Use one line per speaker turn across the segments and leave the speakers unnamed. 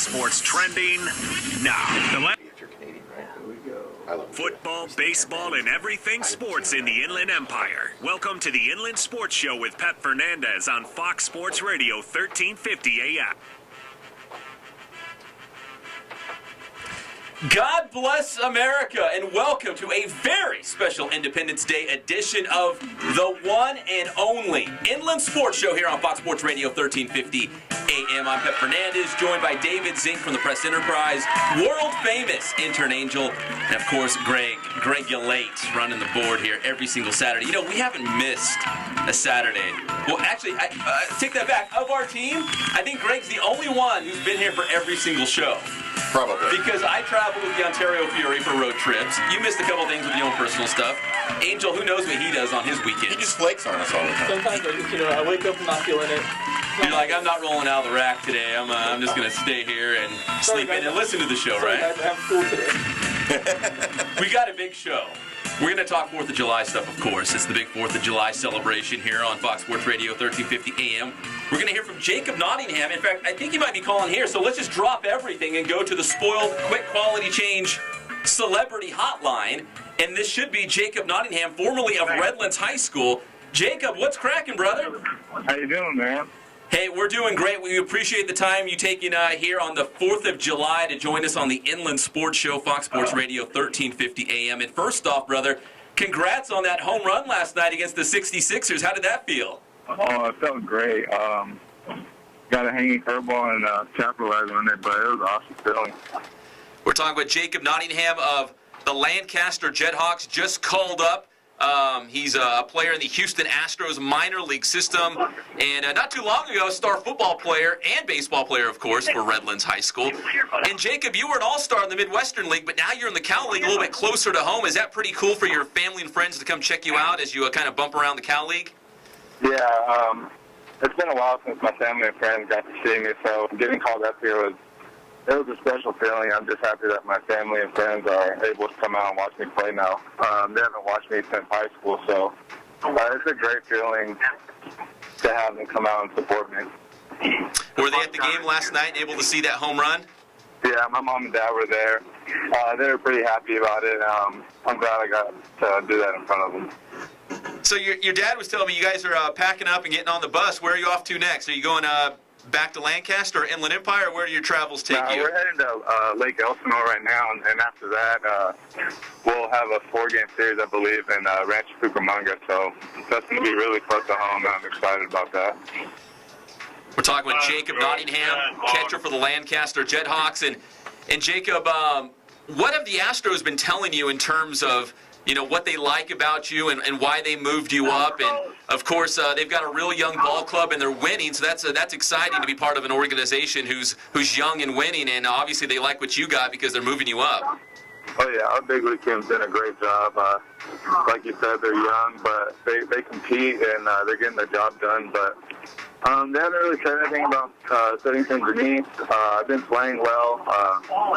Fox Sports trending now.
You're Canadian, right? Here we go.
Football, baseball, and everything sports in the Inland Empire. Welcome to the Inland Sports Show with Pep Fernandez on Fox Sports Radio 1350 AM.
God bless America, and welcome to a very special Independence Day edition of the one and only Inland Sports Show here on Fox Sports Radio 1350 AM. I'm Pep Fernandez, joined by David Zink from the Press Enterprise, world-famous intern Angel, and of course Greg Ulate running the board here every single Saturday. You know, we haven't missed a Saturday. Well, actually, I take that back. Of our team, I think Greg's the only one who's been here for every single show.
Probably.
Because I travel with the Ontario Fury for road trips. You missed a couple things with your own personal stuff. Angel, who knows what he does on his weekends?
He just flakes on us all the time.
Sometimes I just, I wake up and not feeling it.
You're like, I'm not rolling out of the rack today. I'm just going to stay here and sleep in and listen to the show, right?
I have school today.
We got a big show. We're going to talk 4th of July stuff, of course. It's the big 4th of July celebration here on Fox Sports Radio 1350 AM. We're going to hear from Jacob Nottingham. In fact, I think he might be calling here, so let's just drop everything and go to the spoiled quick quality change celebrity hotline. And this should be Jacob Nottingham, formerly of Redlands High School. Jacob, what's cracking, brother?
How you doing, man?
Hey, we're doing great. We appreciate the time you taking here on the 4th of July to join us on the Inland Sports Show, Fox Sports Radio 1350 AM. And first off, brother, congrats on that home run last night against the 66ers. How did that feel?
Oh, it felt great. Got a hanging curveball and capitalized on it, but it was an awesome feeling.
We're talking with Jacob Nottingham of the Lancaster Jethawks, just called up. He's a player in the Houston Astros minor league system, and not too long ago, a star football player and baseball player, of course, for Redlands High School. And Jacob, you were an all-star in the Midwestern League, but now you're in the Cal League a little bit closer to home. Is that pretty cool for your family and friends to come check you out as you kind of bump around the Cal League?
Yeah, it's been a while since my family and friends got to see me, so getting called up here was a special feeling. I'm just happy that my family and friends are able to come out and watch me play now. They haven't watched me since high school, so it's a great feeling to have them come out and support me.
Were they at the game last night, able to see that home run?
Yeah, my mom and dad were there. They were pretty happy about it. I'm glad I got to do that in front of them.
So your dad was telling me you guys are packing up and getting on the bus. Where are you off to next? Are you going back to Lancaster or Inland Empire, or where do your travels take you?
We're heading to Lake Elsinore right now, and after that, we'll have a 4-game series, I believe, in Rancho Verde. So that's going to be really close to home, and I'm excited about that.
We're talking with Jacob Nottingham, catcher for the Lancaster Jethawks. And Jacob, what have the Astros been telling you in terms of what they like about you and why they moved you up? And, of course, they've got a real young ball club, and they're winning, so that's exciting to be part of an organization who's young and winning, and obviously they like what you got because they're moving you up.
Oh, yeah, our big league team's done a great job. Like you said, they're young, but they compete, and they're getting their job done. But they haven't really said anything about setting things to me. I've been playing well.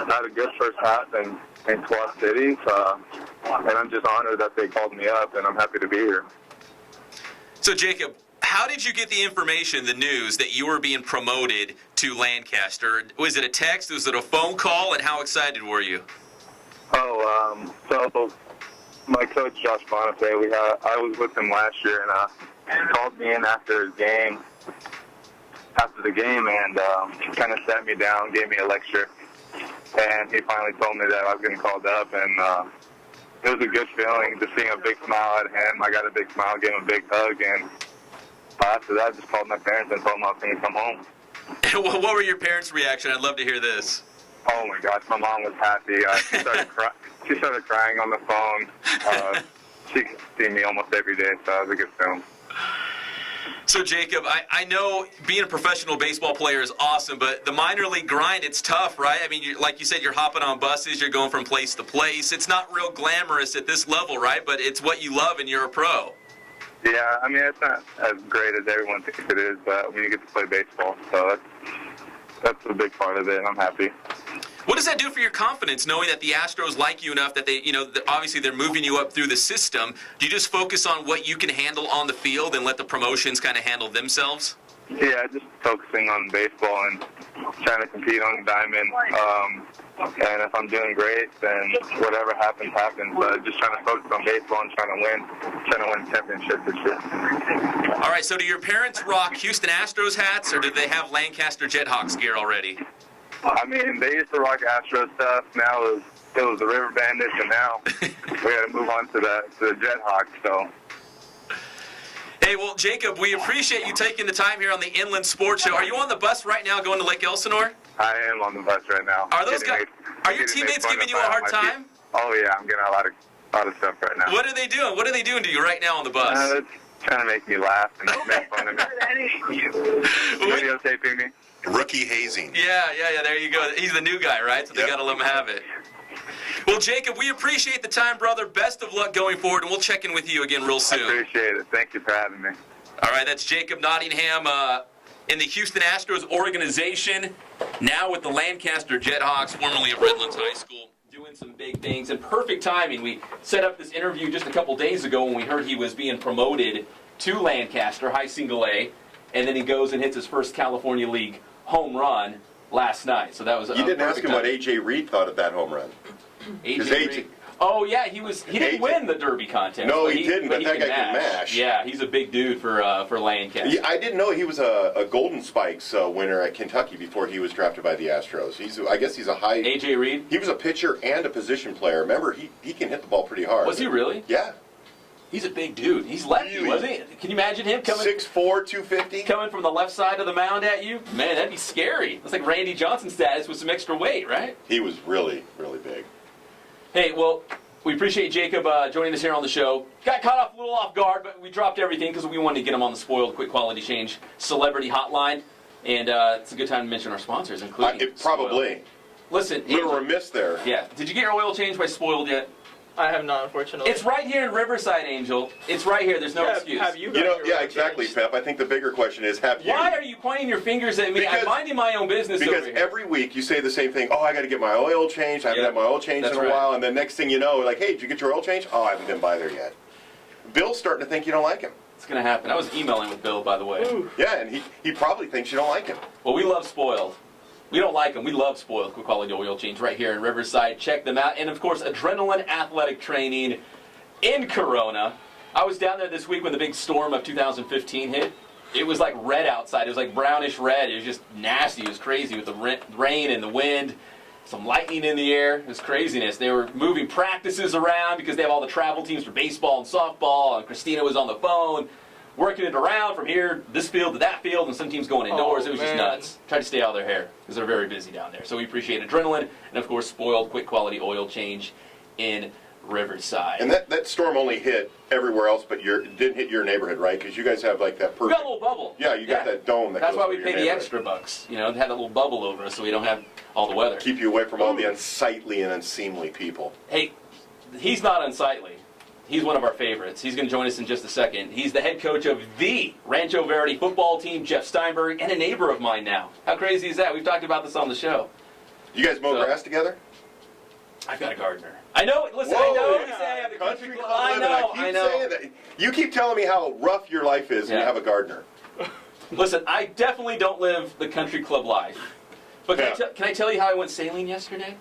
Had a good first half in Twelve Cities, and I'm just honored that they called me up, and I'm happy to be here.
So, Jacob, how did you get the information, the news, that you were being promoted to Lancaster? Was it a text? Was it a phone call? And how excited were you?
So my coach, Josh Bonifay, I was with him last year, and he called me in after the game, and kind of sat me down, gave me a lecture. And he finally told me that I was getting called up, and it was a good feeling just seeing a big smile at him. I got a big smile, gave him a big hug, and after that, I just called my parents and told them I was going to come home.
What were your parents' reaction? I'd love to hear this.
Oh my gosh, my mom was happy. She started crying on the phone. She can see me almost every day, so it was a good feeling.
So, Jacob, I know being a professional baseball player is awesome, but the minor league grind, it's tough, right? I mean, like you said, you're hopping on buses, you're going from place to place. It's not real glamorous at this level, right? But it's what you love, and you're a pro.
Yeah, I mean, it's not as great as everyone thinks it is, but when you get to play baseball, so that's a big part of it, and I'm happy.
What does that do for your confidence, knowing that the Astros like you enough that they, obviously they're moving you up through the system? Do you just focus on what you can handle on the field and let the promotions kind of handle themselves?
Yeah, just focusing on baseball and trying to compete on the diamond. And if I'm doing great, then whatever happens, happens. But just trying to focus on baseball and trying to win championships this year.
All right, so do your parents rock Houston Astros hats, or do they have Lancaster Jethawks gear already?
I mean, they used to rock Astro stuff. Now it was the River Bandits, and now we got to move on to the Jethawks. So.
Hey, well, Jacob, we appreciate you taking the time here on the Inland Sports Show. Are you on the bus right now going to Lake Elsinore?
I am on the bus right now.
Are those guys? Are your teammates giving you a hard time?
Oh yeah, I'm getting a lot of stuff right now.
What are they doing? What are they doing to you right now on the bus?
It's trying to make me laugh and make fun of me. Videotaping me.
Rookie hazing.
Yeah. There you go. He's the new guy, right? So they got to let him have it. Well, Jacob, we appreciate the time, brother. Best of luck going forward, and we'll check in with you again real soon.
I appreciate it. Thank you for having me.
All right, that's Jacob Nottingham in the Houston Astros organization, now with the Lancaster Jethawks, formerly of Redlands High School, doing some big things. And perfect timing. We set up this interview just a couple days ago when we heard he was being promoted to Lancaster, high single A, and then he goes and hits his first California League home run last night. So that was
You didn't ask him what A.J. Reed thought of that home run.
A.J. Reed. Oh yeah, he didn't win the Derby contest.
No, he didn't. But that guy can mash.
Yeah, he's a big dude for Lancaster.
Yeah, I didn't know he was a Golden Spikes winner at Kentucky before he was drafted by the Astros. I guess he's a high.
A.J. Reed.
He was a pitcher and a position player. Remember, he can hit the ball pretty hard.
Was he really?
Yeah.
He's a big dude. He's lefty, wasn't he? Can you imagine him coming
6'4", 250?
Coming from the left side of the mound at you? Man, that'd be scary. That's like Randy Johnson status with some extra weight, right?
He was really, really big.
Hey, well, we appreciate Jacob joining us here on the show. Got caught off a little off guard, but we dropped everything because we wanted to get him on the Spoiled Quick Quality Change Celebrity Hotline. And it's a good time to mention our sponsors, including
Probably.
Spoiled. Listen,
A little remiss there.
Yeah. Did you get your oil changed by Spoiled yet?
I have not, unfortunately.
It's right here in Riverside, Angel. It's right here. There's no excuse.
Have you
Yeah, exactly, Pep. I think the bigger question is, have you?
Why are you pointing your fingers at me? I'm minding my own business over
Because
here.
every week you say the same thing. Oh, I got to get my oil changed. I haven't had my oil changed in a while. And then next thing you know, like, hey, did you get your oil changed? Oh, I haven't been by there yet. Bill's starting to think you don't like him.
It's going to happen. I was emailing with Bill, by the way.
Ooh.
Yeah, and he probably thinks you don't like him.
Well, we love Spoiled. We don't like them. We love Spoiled Quick Quality Oil Change right here in Riverside. Check them out. And, of course, Adrenaline Athletic Training in Corona. I was down there this week when the big storm of 2015 hit. It was like red outside. It was like brownish red. It was just nasty. It was crazy with the rain and the wind. Some lightning in the air. It was craziness. They were moving practices around because they have all the travel teams for baseball and softball. And Christina was on the phone, working it around from here, this field to that field, and some teams going indoors. It was just nuts. Tried to stay out of their hair because they're very busy down there. So we appreciate Adrenaline and, of course, Spoiled Quick Quality Oil Change in Riverside.
And that storm only hit everywhere else, but it didn't hit your neighborhood, right? Because you guys have like that perfect.
We got a little bubble.
Yeah, you got that dome.
That's
goes
why we
over
pay
your
the
neighborhood.
extra bucks. You know, to have that little bubble over us so we don't have all the weather.
Keep you away from all the unsightly and unseemly people.
Hey, he's not unsightly. He's one of our favorites. He's going to join us in just a second. He's the head coach of the Rancho Verde football team, Jeff Steinberg, and a neighbor of mine now. How crazy is that? We've talked about this on the show.
You guys mow grass together?
I've got a gardener. I know. Listen,
Whoa,
I know.
yeah.
You say I have a
Country club
I
living.
know.
I keep saying that. You keep telling me how rough your life is, and you have a gardener.
Listen, I definitely don't live the country club life. But can I tell you how I went sailing yesterday?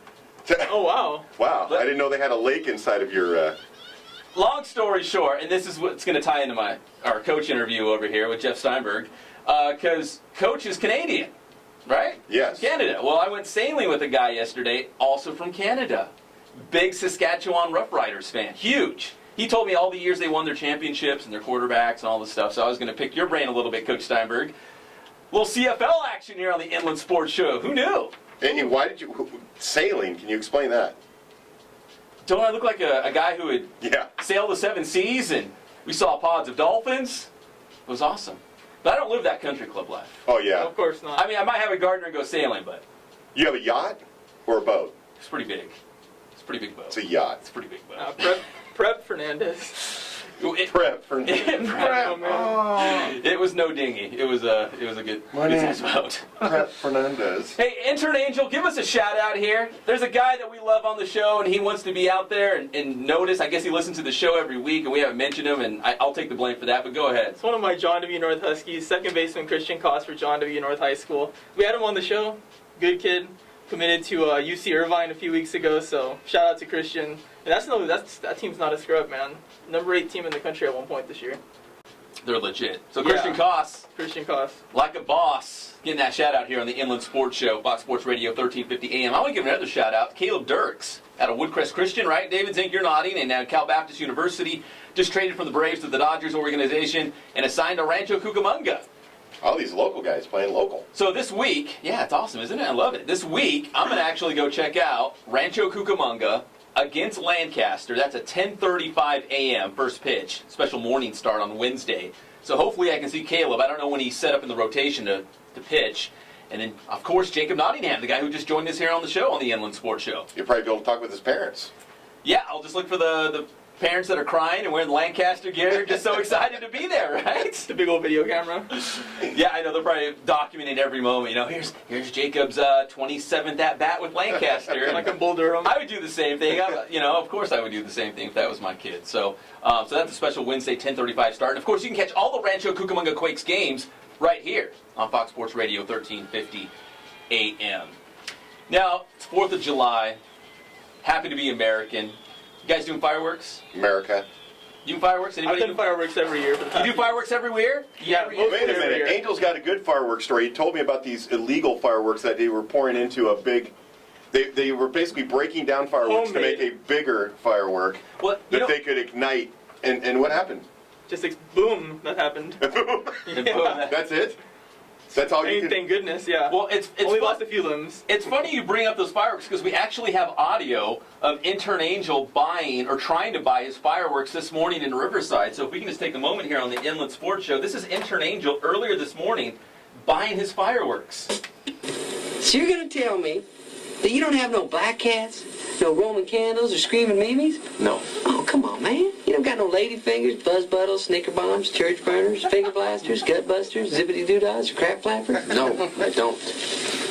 Oh, wow.
Wow, I didn't know they had a lake inside of your...
Long story short, and this is what's going to tie into our coach interview over here with Jeff Steinberg, because Coach is Canadian, right?
Yes.
Canada. Well, I went sailing with a guy yesterday, also from Canada. Big Saskatchewan Roughriders fan. Huge. He told me all the years they won their championships and their quarterbacks and all this stuff, so I was going to pick your brain a little bit, Coach Steinberg. Little CFL action here on the Inland Sports Show. Who knew?
And why did you... Sailing, can you explain that?
Don't I look like a guy who would sail the 7 seas and we saw pods of dolphins? It was awesome. But I don't live that country club life.
Oh, yeah.
Of course not.
I mean, I might have a gardener and go sailing, but...
You have a yacht or a boat?
It's pretty big. It's a pretty big boat.
It's a yacht.
It's a pretty big boat.
Prep Fernandez.
Prep for
It was no dinghy. It was a good size boat.
Prep Fernandez.
Hey, Intern Angel, give us a shout out here. There's a guy that we love on the show, and he wants to be out there and notice. I guess he listens to the show every week, and we haven't mentioned him, and I'll take the blame for that. But go ahead.
It's one of my John W. North Huskies, second baseman Christian Koss for John W. North High School. We had him on the show. Good kid. Committed to UC Irvine a few weeks ago, so shout out to Christian. And that team's not a scrub, man. Number 8 team in the country at one point this year.
They're legit. So Christian Koss,
like
a boss, getting that shout out here on the Inland Sports Show, Fox Sports Radio 1350 AM. I want to give another shout out to Caleb Dirks out of Woodcrest Christian, right? David Zink, you're nodding, and now Cal Baptist University just traded from the Braves to the Dodgers organization and assigned to Rancho Cucamonga.
All these local guys playing local.
So this week, yeah, it's awesome, isn't it? I love it. This week, I'm going to actually go check out Rancho Cucamonga against Lancaster. That's a 10:35 a.m. first pitch. Special morning start on Wednesday. So hopefully I can see Caleb. I don't know when he's set up in the rotation to pitch. And then, of course, Jacob Nottingham, the guy who just joined us here on the show, on the Inland Sports Show.
You'll probably be able to talk with his parents.
Yeah, I'll just look for the parents that are crying and wearing Lancaster gear, just so excited to be there, right?
The big old video camera.
Yeah, I know, they're probably documenting every moment. You know, here's Jacob's 27th at-bat with Lancaster.
Like a Boulder.
I would do the same thing. Of course I would do the same thing if that was my kid. So that's a special Wednesday 10:35 start. And, of course, you can catch all the Rancho Cucamonga Quakes games right here on Fox Sports Radio 1350 AM. Now, it's 4th of July. Happy to be American. You guys doing fireworks?
America.
You do fireworks? Anybody
I've done fireworks every year.
You do fireworks every year?
Yeah.
Wait a minute. Angel's got a good fireworks story. He told me about these illegal fireworks that they were pouring into a big... They were basically breaking down fireworks to make a bigger firework that they could ignite. And what happened?
Just boom, that happened.
Boom. That's it? That's all you can...
Thank goodness, yeah.
Well, it's
only lost a few limbs.
It's funny you bring up those fireworks because we actually have audio of Intern Angel buying or trying to buy his fireworks this morning in Riverside. So if we can just take a moment here on the Inland Sports Show. This is Intern Angel earlier this morning buying his fireworks.
So you're going to tell me that you don't have no black cats, no Roman candles, or screaming mimes?
No.
Oh, come on, man. You don't got no lady fingers, buzz buttles, snicker bombs, church burners, finger blasters, gut busters, zippity doo-dahs, or crap flappers? No, I don't.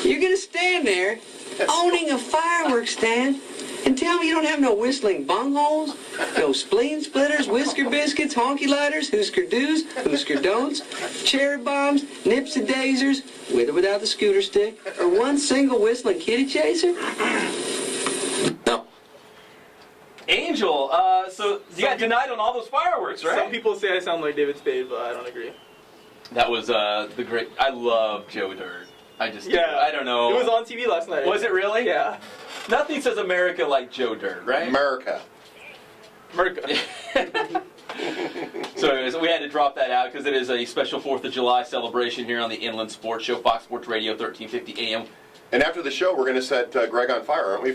You're going to stand there owning a fireworks stand and tell me you don't have no whistling bungholes, no spleen splitters, whisker biscuits, honky lighters, hoosker do's, hoosker don'ts, cherry bombs, nips and dasers, with or without the scooter stick, or one single whistling kitty chaser? No.
Angel, so you got denied on all those fireworks, right?
Some people say I sound like David Spade, but I don't agree.
That was the great... I love Joe Dirt. I don't know.
It was on TV last night.
Was it really?
Yeah.
Nothing says America like Joe Dirt, right?
America.
So anyways, we had to drop that out because it is a special 4th of July celebration here on the Inland Sports Show, Fox Sports Radio 1350 AM.
And after the show, we're going to set Greg on fire, aren't we,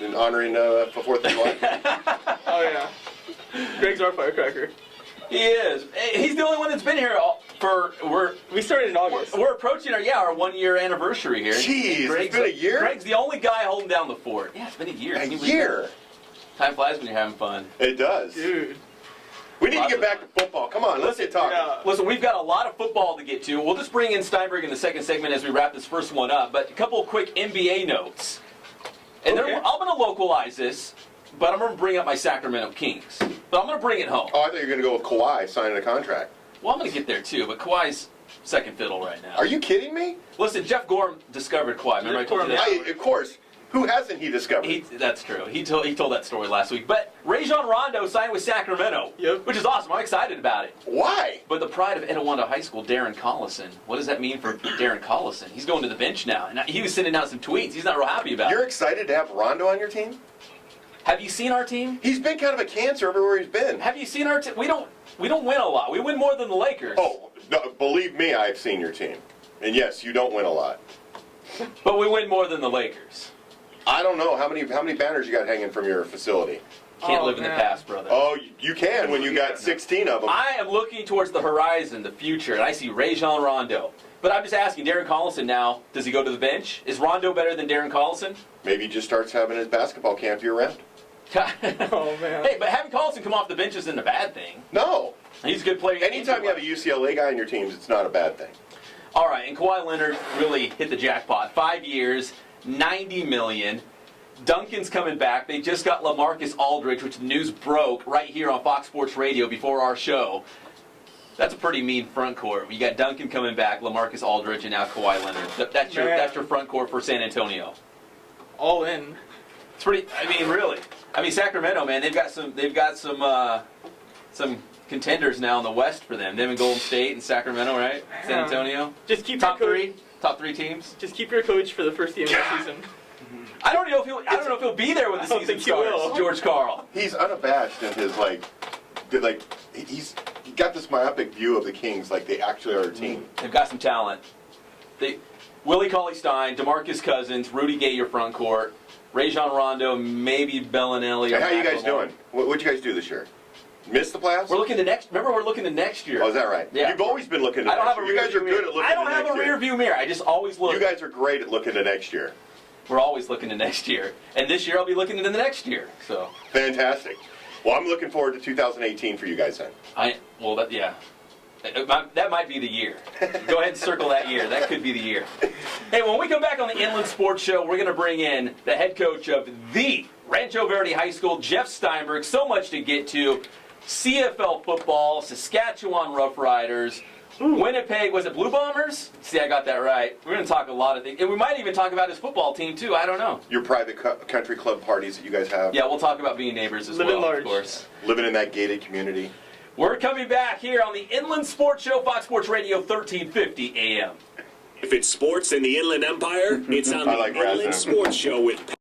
in honoring the 4th of July?
Oh, yeah. Greg's our firecracker.
He is. He's the only one that's been here
we started in August.
We're approaching our 1-year anniversary here.
Jeez, it's been a year?
Greg's the only guy holding down the fort. Yeah, it's been a year.
A year?
Time flies when you're having fun.
It does.
Dude.
We need to get back to football. Come on, let's get talking.
Yeah.
Listen, we've got a lot of football to get to. We'll just bring in Steinberg in the second segment as we wrap this first one up. But a couple of quick NBA notes. And
Okay.
I'm going to localize this, but I'm going to bring up my Sacramento Kings. But I'm going to bring it home.
Oh, I thought you were going to go with Kawhi signing a contract.
Well, I'm going to get there too, but Kawhi's second fiddle right now.
Are you kidding me?
Listen, Jeff Gorham discovered Kawhi. Remember I told you that?
Of course. Who hasn't he discovered?
That's true. He told that story last week. But Rajon Rondo signed with Sacramento, which is awesome. I'm excited about it.
Why?
But the pride of Etiwanda High School, Darren Collison, what does that mean for Darren Collison? He's going to the bench now. And he was sending out some tweets. He's not real happy about
You're
it.
excited to have Rondo on your team?
Have you seen our team?
He's been kind of a cancer everywhere he's been.
Have you seen our team? We don't win a lot. We win more than the Lakers.
Oh, no, believe me, I've seen your team. And yes, you don't win a lot.
But we win more than the Lakers.
I don't know. How many banners you got hanging from your facility?
Can't live in the past, brother.
Oh, you can when you got 16 of them.
I am looking towards the horizon, the future, and I see Rajon Rondo. But I'm just asking, Darren Collison now, does he go to the bench? Is Rondo better than Darren Collison?
Maybe he just starts having his basketball camp year-round.
Oh, man.
Hey, but having Colton come off the bench isn't a bad thing.
No.
He's a good player.
Anytime you have a UCLA guy on your teams, it's not a bad thing.
All right, and Kawhi Leonard really hit the jackpot. 5 years, $90 million. Duncan's coming back. They just got LaMarcus Aldridge, which the news broke right here on Fox Sports Radio before our show. That's a pretty mean front court. You got Duncan coming back, LaMarcus Aldridge, and now Kawhi Leonard. That's your front court for San Antonio.
All in.
It's pretty. I mean, really. I mean, Sacramento, man. They've got some contenders now in the West for them. Them and Golden State and Sacramento, right? San Antonio.
Just keep
top
your
three. Top three teams.
Just keep your coach for the first game of the season.
I don't know if he'll be there when the season starts. George Karl.
He's unabashed in his he's got this myopic view of the Kings, like they actually are a team.
They've got some talent. Willie Cauley-Stein, DeMarcus Cousins, Rudy Gay, your front court, Rajon Rondo, maybe Bellinelli.
Hey, how you guys doing? What'd you guys do this year? Miss the playoffs?
We're looking to next. Remember, we're looking to next year.
Oh, is that right?
Yeah.
You've always been looking to next year. You guys are good at looking to next year.
I don't have a rear view mirror. I just always look.
You guys are great at looking to next year.
We're always looking to next year. And this year I'll be looking into the next year. So
fantastic. Well, I'm looking forward to 2018 for you guys then.
That might be the year. Go ahead and circle that year. That could be the year. Hey, when we come back on the Inland Sports Show, we're going to bring in the head coach of the Rancho Verde High School, Jeff Steinberg. So much to get to. CFL football, Saskatchewan Roughriders, Winnipeg, was it Blue Bombers? See, I got that right. We're going to talk a lot of things. And we might even talk about his football team, too. I don't know.
Your private country club parties that you guys have?
Yeah, we'll talk about being neighbors as well, of course.
Living in that gated community.
We're coming back here on the Inland Sports Show, Fox Sports Radio, 1350 AM.
If it's sports in the Inland Empire, it's on the Inland Sports Show with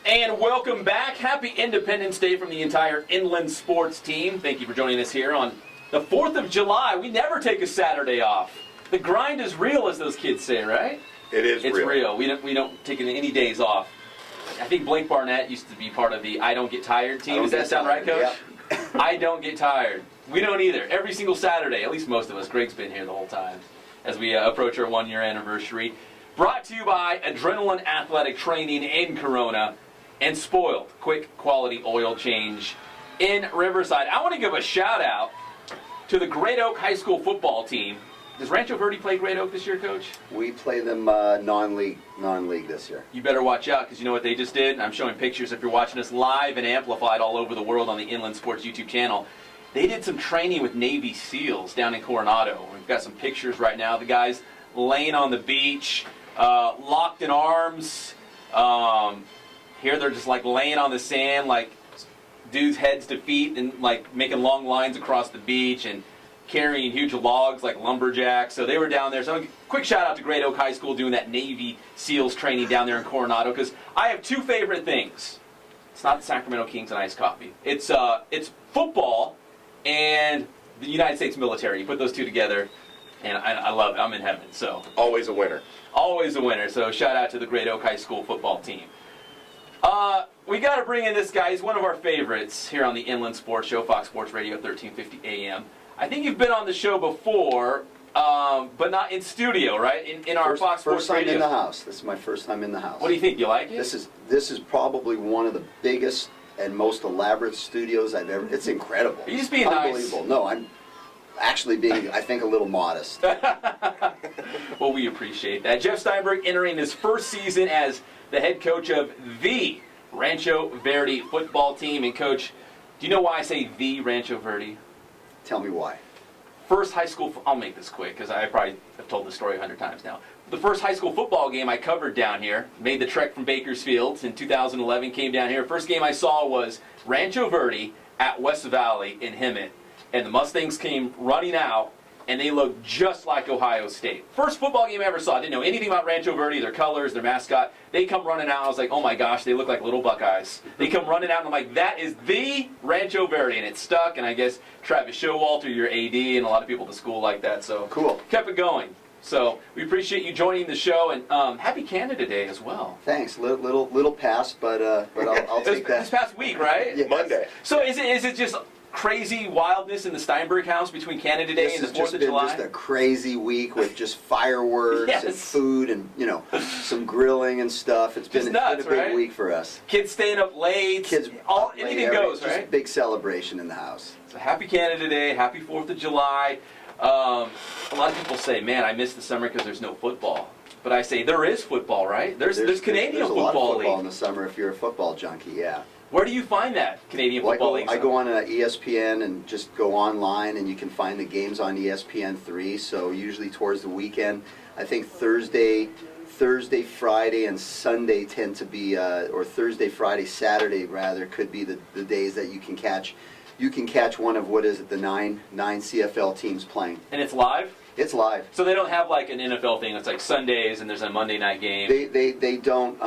And welcome back. Happy Independence Day from the entire Inland Sports team. Thank you for joining us here on the 4th of July. We never take a Saturday off. The grind is real, as those kids say, right?
It's
real. We don't take any days off. I think Blake Barnett used to be part of the I Don't Get Tired team. Does that sound right, Coach?
Yep.
I don't get tired. We don't either. Every single Saturday, at least most of us. Greg's been here the whole time as we approach our 1-year anniversary. Brought to you by Adrenaline Athletic Training in Corona and Spoiled, quick quality oil change in Riverside. I want to give a shout out to the Great Oak High School football team. Does Rancho Verde play Great Oak this year, Coach?
We play them non-league this year.
You better watch out, because you know what they just did? I'm showing pictures if you're watching us live and amplified all over the world on the Inland Sports YouTube channel. They did some training with Navy SEALs down in Coronado. We've got some pictures right now. The guys laying on the beach, locked in arms. Here they're just like laying on the sand, like dudes heads to feet, and like making long lines across the beach and carrying huge logs like lumberjacks. So they were down there. So quick shout out to Great Oak High School doing that Navy SEALs training down there in Coronado, because I have two favorite things. It's not the Sacramento Kings and iced coffee. It's football and the United States military. You put those two together, and I love it. I'm in heaven. So
Always a winner.
always a winner. So shout out to the Great Oak High School football team. We got to bring in this guy. He's one of our favorites here on the Inland Sports Show, Fox Sports Radio 1350 AM. I think you've been on the show before, but not in studio, right? In our Fox Sports Radio.
First time in the house. This is my first time in the house.
What do you think? You like it?
This is probably one of the biggest and most elaborate studios I've ever. It's incredible.
Are you just being nice?
Unbelievable. No, I'm actually being, I think, a little modest.
Well, we appreciate that. Jeff Steinberg entering his first season as the head coach of the Rancho Verde football team. And Coach, do you know why I say the Rancho Verde?
Tell me why.
First high school, I'll make this quick because I probably have told this story 100 times now. The first high school football game I covered down here, made the trek from Bakersfield in 2011, came down here. First game I saw was Rancho Verde at West Valley in Hemet. And the Mustangs came running out, and they looked just like Ohio State. First football game I ever saw. I didn't know anything about Rancho Verde, their colors, their mascot. They come running out. I was like, oh my gosh, they look like little Buckeyes. They come running out, and I'm like, that is the Rancho Verde. And it stuck, and I guess Travis Showalter, your AD, and a lot of people at the school like that. So
cool.
Kept it going. So we appreciate you joining the show, and happy Canada Day as well.
Thanks. Little pass, but I'll take that.
This past week, right?
Yeah.
Monday.
So is it just crazy wildness in the Steinberg house between Canada Day and the 4th of July?
Just a crazy week with just fireworks and food and, some grilling and stuff. It's been a big week for us.
Kids staying up late.
Kids,
anything goes, right?
Just a big celebration in the house.
So happy Canada Day, happy 4th of July. A lot of people say, man, I miss the summer because there's no football. But I say, there is football, right? There's Canadian
there's a
Football
lot of football
League.
in the summer if you're a football junkie, yeah.
Where do you find that Canadian Football League?
I go on ESPN and just go online, and you can find the games on ESPN3. So usually towards the weekend, I think Thursday, Friday, and Sunday tend to be, or Thursday, Friday, Saturday rather, could be the days that you can catch. You can catch one of the nine CFL teams playing.
And it's live?
It's live.
So they don't have like an NFL thing that's like Sundays and there's a Monday night game?
They don't.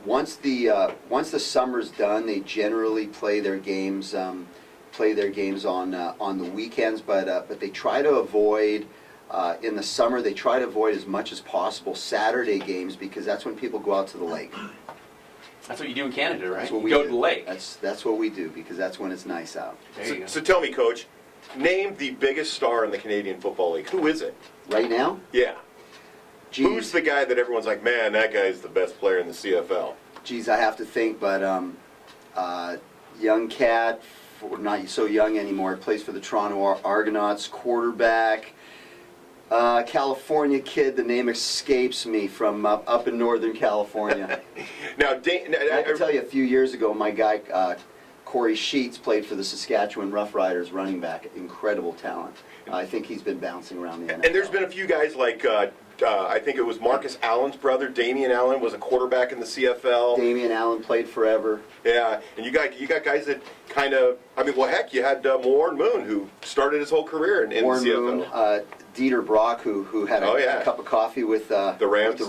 Once the summer's done, they generally play their games on the weekends, but they try to avoid in the summer. They try to avoid as much as possible Saturday games, because that's when people go out to the lake.
That's what you do in Canada, right?
That's what we
go
do.
to the lake.
That's what we do, because that's when it's nice out.
There you go.
So tell me, Coach, name the biggest star in the Canadian Football League. Who is it?
Right now?
Yeah.
Geez.
Who's the guy that everyone's like, man, that guy's the best player in the CFL?
Geez, I have to think, but young cat, not so young anymore, plays for the Toronto Argonauts, quarterback. California kid, the name escapes me, from up in Northern California.
Now,
I can tell you, a few years ago, my guy, Corey Sheets, played for the Saskatchewan Roughriders, running back. Incredible talent. I think he's been bouncing around the NFL.
And there's been a few guys like I think it was Marcus Allen's brother, Damien Allen, was a quarterback in the CFL.
Damian Allen played forever.
Yeah, and you got guys that kind of, I mean, well, heck, you had Warren Moon, who started his whole career in the CFL.
Moon, Dieter Brock, who had a cup of coffee with the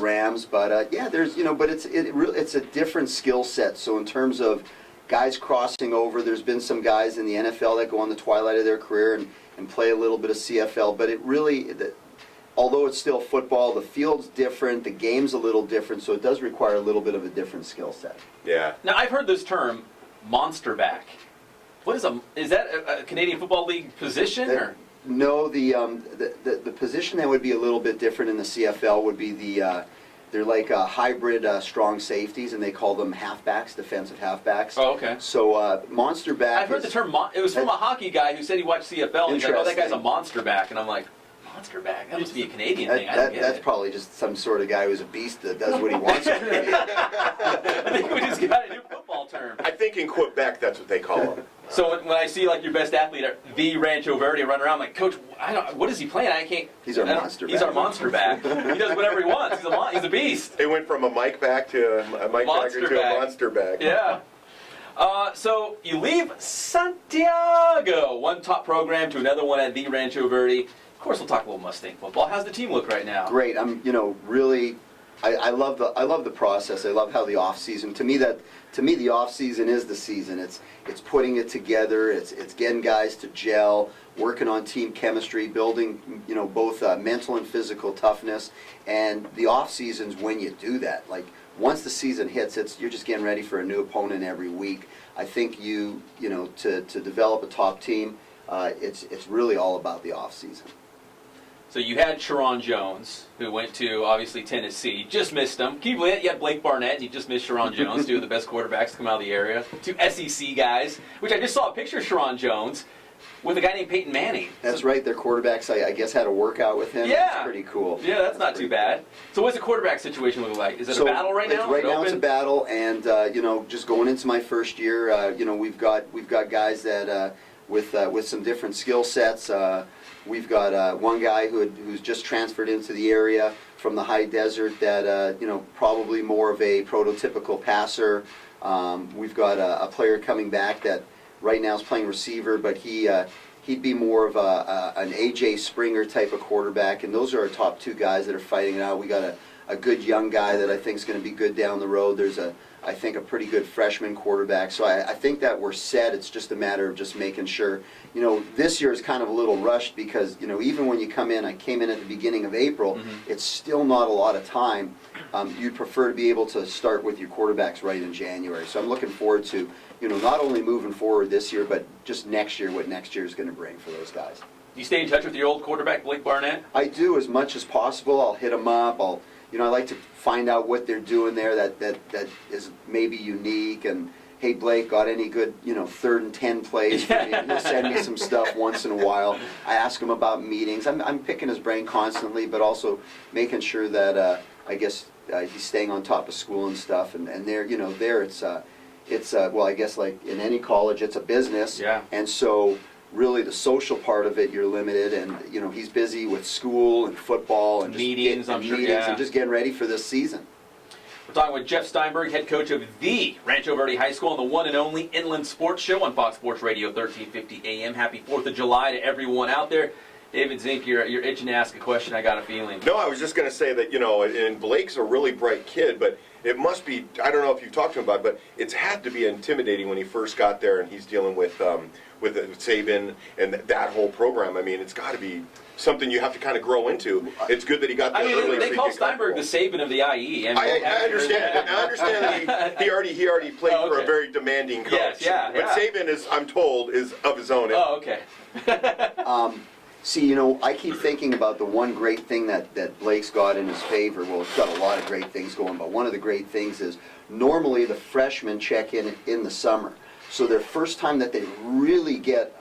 Rams. But there's but it's a different skill set. So in terms of guys crossing over, there's been some guys in the NFL that go on the twilight of their career and play a little bit of CFL. But it really, although it's still football, the field's different, the game's a little different, so it does require a little bit of a different skill set.
Yeah.
Now I've heard this term, monster back. What is that a Canadian Football League position or?
No, the position that would be a little bit different in the CFL would be they're like hybrid strong safeties, and they call them halfbacks, defensive halfbacks.
Oh, okay.
So monster back.
I've heard the term. It was from a hockey guy who said he watched CFL, and he's like, "Oh, that guy's a monster back," and I'm like, "Monster back? That must be a Canadian thing." I don't get
that's
it.
probably just some sort of guy who's a beast that does what he wants to do.
I think we just got a new football term.
I think in Quebec that's what they call them.
So when I see like your best athlete at the Rancho Verde run around, I'm like, Coach, what is he playing? I can't.
He's our monster back.
He's our monster back. He does whatever he wants. He's a beast.
It went from a Mike back to a Mike
Monster
Bagger to
back.
a monster back.
Yeah. So you leave Santiago, one top program to another one at the Rancho Verde. Of course, we'll talk a little Mustang football. How's the team look right now?
Great. I'm really. I love the process. I love how the off season. To me, the off season is the season. It's putting it together. It's getting guys to gel, working on team chemistry, building both mental and physical toughness. And the off season's when you do that. Like once the season hits, you're just getting ready for a new opponent every week. I think to develop a top team, it's really all about the off season.
So you had Sharon Jones, who went to, obviously, Tennessee. Just missed him. Can you believe it? You had Blake Barnett, and you just missed Sharon Jones, two of the best quarterbacks to come out of the area. Two SEC guys, which I just saw a picture of Sharon Jones with a guy named Peyton Manning.
That's right. Their quarterbacks, I guess, had a workout with him.
Yeah.
That's pretty cool.
Yeah, that's not too bad. So what's the quarterback situation look like? Is it a battle right now?
Right now it's a battle, and just going into my first year, we've got guys that with some different skill sets. We've got one guy who's just transferred into the area from the high desert that, probably more of a prototypical passer. We've got a player coming back that right now is playing receiver, but he'd be more of an A.J. Springer type of quarterback, and those are our top two guys that are fighting it out. We got a good young guy that I think is going to be good down the road. There's I think a pretty good freshman quarterback. So I think that we're set. It's just a matter of just making sure. This year is kind of a little rushed because, even when you come in, I came in at the beginning of April, it's still not a lot of time. You'd prefer to be able to start with your quarterbacks right in January. So I'm looking forward to, not only moving forward this year, but just next year, what next year is going to bring for those guys.
Do you stay in touch with your old quarterback, Blake Barnett?
I do as much as possible. I'll hit them up. I like to find out what they're doing there that is maybe unique. And hey, Blake, got any good 3rd and 10 plays for me? He'll send me some stuff once in a while. I ask him about meetings. I'm picking his brain constantly, but also making sure that he's staying on top of school and stuff. And there it's well, I guess like in any college, it's a business.
Yeah.
And so really the social part of it, you're limited, and he's busy with school and football and
meetings,
and just getting ready for this season.
We're talking with Jeff Steinberg, head coach of the Rancho Verde High School, on the one and only Inland Sports Show on Fox Sports Radio 1350 AM. Happy 4th of July to everyone out there. David Zink, you're itching to ask a question, I got a feeling.
No, I was just going to say that, and Blake's a really bright kid, but it must be, I don't know if you've talked to him about it, but it's had to be intimidating when he first got there and he's dealing with Saban and that whole program. I mean, it's got to be something you have to kind of grow into. It's good that he got there early.
They call Steinberg the Saban of the IE.
I understand. I understand that he already played for a very demanding coach.
Yes, yeah.
But Saban is, I'm told, is of his own.
Oh, okay.
See, I keep thinking about the one great thing that Blake's got in his favor. Well, he's got a lot of great things going, but one of the great things is normally the freshmen check in the summer. So their first time that they really get,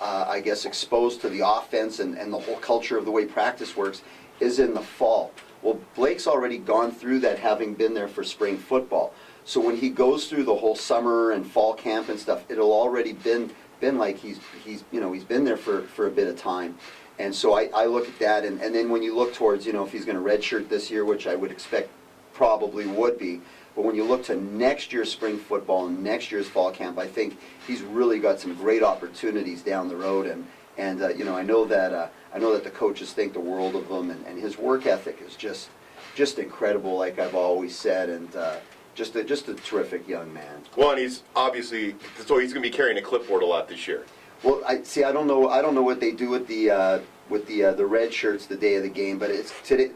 exposed to the offense and the whole culture of the way practice works is in the fall. Well, Blake's already gone through that, having been there for spring football. So when he goes through the whole summer and fall camp and stuff, it'll already been like he's been there for a bit of time. And so I look at that, and then when you look towards, if he's going to redshirt this year, which I would expect probably would be, but when you look to next year's spring football and next year's fall camp, I think he's really got some great opportunities down the road. And I know that the coaches think the world of him, and his work ethic is just incredible, like I've always said, and just a terrific young man.
Well, and he's obviously, so he's going to be carrying a clipboard a lot this year.
Well, I don't know what they do with the red shirts the day of the game, but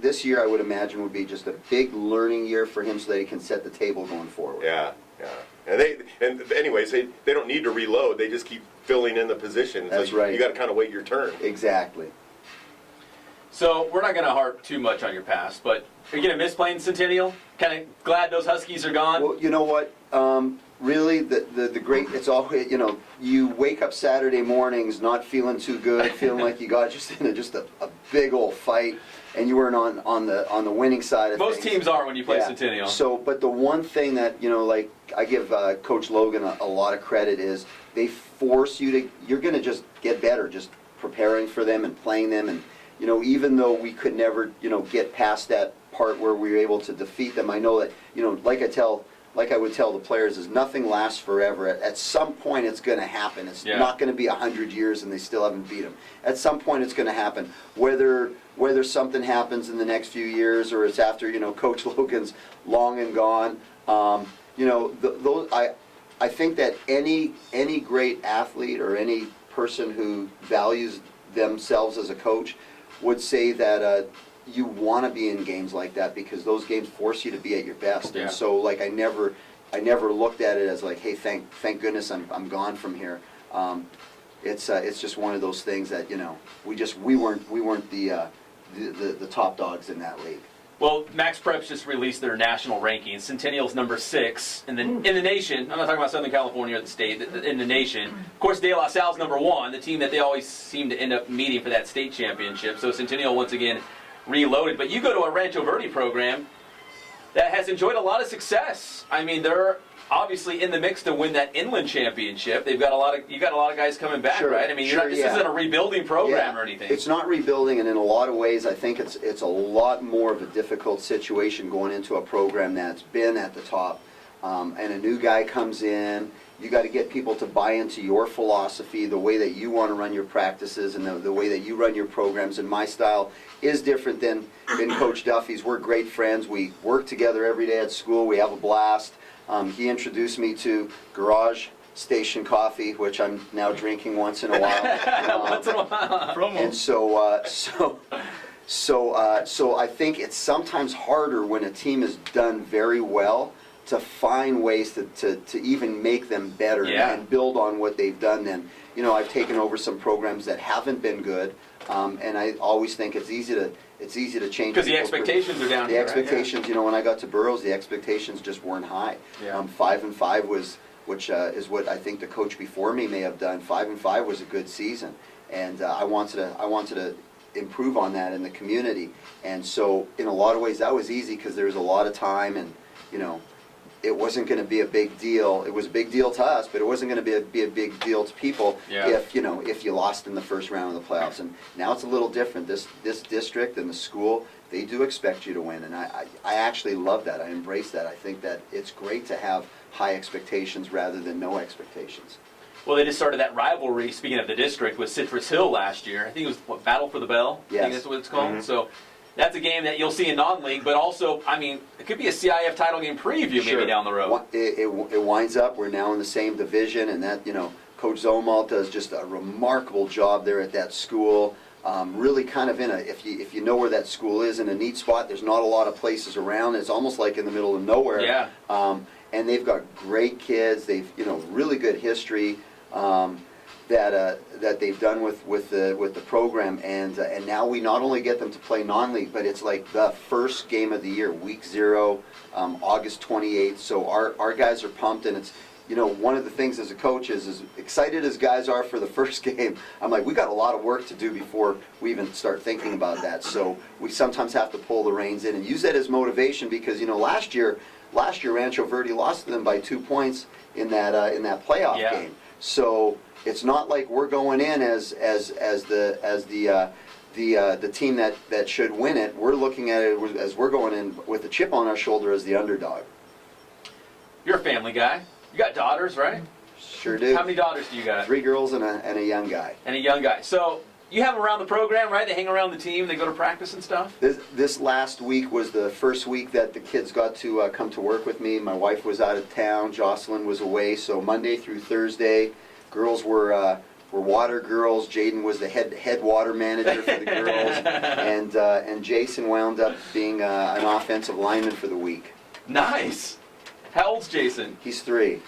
this year I would imagine would be just a big learning year for him so that he can set the table going forward.
Yeah. And anyways, they don't need to reload. They just keep filling in the positions.
That's right.
You got to kind of wait your turn.
Exactly.
So we're not going to harp too much on your past, but are you going to miss playing Centennial? Kind of glad those Huskies are gone?
Well, you know what? Really, the great, it's all, you wake up Saturday mornings not feeling too good, feeling like you got just in a big old fight, and you weren't on the winning side of
Most
things.
teams are when you play
Yeah.
Centennial.
So, but the one thing that, like I give Coach Logan a lot of credit is they force you to, you're going to just get better, just preparing for them and playing them. And, even though we could never, get past that part where we were able to defeat them, I know that, like I would tell the players, is nothing lasts forever. At some point, it's going to happen. It's not going to be 100 years and they still haven't beat them. At some point, it's going to happen. Whether something happens in the next few years or it's after Coach Logan's long and gone, I think that any great athlete or any person who values themselves as a coach would say that. You want to be in games like that because those games force you to be at your best.
Yeah.
And so, like, I never looked at it as like, hey, thank goodness I'm gone from here. It's just one of those things that we weren't the top dogs in that league.
Well, Max Preps just released their national rankings. Centennial's number 6 in the nation. I'm not talking about Southern California or the state, in the nation. Of course, De La Salle's number 1, the team that they always seem to end up meeting for that state championship. So Centennial once again reloaded. But you go to a Rancho Verde program that has enjoyed a lot of success. I mean, they're obviously in the mix to win that inland championship. You got a lot of guys coming back,
Sure,
right? I mean, this isn't a rebuilding program or anything.
It's not rebuilding, and in a lot of ways, I think it's a lot more of a difficult situation going into a program that's been at the top, and a new guy comes in. You got to get people to buy into your philosophy, the way that you want to run your practices, and the way that you run your programs. And my style is different than Coach Duffy's. We're great friends. We work together every day at school. We have a blast. He introduced me to Garage Station coffee, which I'm now drinking once in a while.
Once in a while.
And so I think it's sometimes harder when a team is done very well to find ways to even make them better and build on what they've done. Then, I've taken over some programs that haven't been good, and I always think it's easy to change.
Because the expectations are down
here. The expectations, when I got to Burroughs, the expectations just weren't high. 5-5 was, which is what I think the coach before me may have done. 5-5 was a good season, and I wanted to improve on that in the community. And so, in a lot of ways, that was easy because there was a lot of time and it wasn't going to be a big deal. It was a big deal to us, but it wasn't going to be a big deal to people if you lost in the first round of the playoffs. And now it's a little different. This district and the school, they do expect you to win, and I actually love that. I embrace that. I think that it's great to have high expectations rather than no expectations.
Well, they just started that rivalry, speaking of the district, with Citrus Hill last year. I think it was Battle for the Bell?
Yes.
I think that's what it's called.
Mm-hmm.
So that's a game that you'll see in non-league, but also, I mean, it could be a CIF title game preview maybe down the road.
It winds up, we're now in the same division, and that, Coach Zomal does just a remarkable job there at that school. Really kind of if you know where that school is, in a neat spot. There's not a lot of places around. It's almost like in the middle of nowhere.
Yeah.
And they've got great kids. They've, really good history. That they've done with the program, and now we not only get them to play non-league, but it's like the first game of the year, week 0, August 28th. So our guys are pumped, and it's one of the things as a coach is as excited as guys are for the first game. I'm like, we got a lot of work to do before we even start thinking about that. So we sometimes have to pull the reins in and use that as motivation because last year Rancho Verde lost to them by 2 points in that playoff game. So it's not like we're going in as the team that should win it. We're looking at it as we're going in with a chip on our shoulder as the underdog.
You're a family guy. You got daughters, right?
Sure do.
How many daughters do you got?
3 girls and a young guy.
And a young guy. So you have them around the program, right? They hang around the team. They go to practice and stuff.
This last week was the first week that the kids got to come to work with me. My wife was out of town. Jocelyn was away. So Monday through Thursday, girls were water girls. Jaden was the head water manager for the girls, and Jason wound up being an offensive lineman for the week.
Nice. How old's Jason?
He's 3.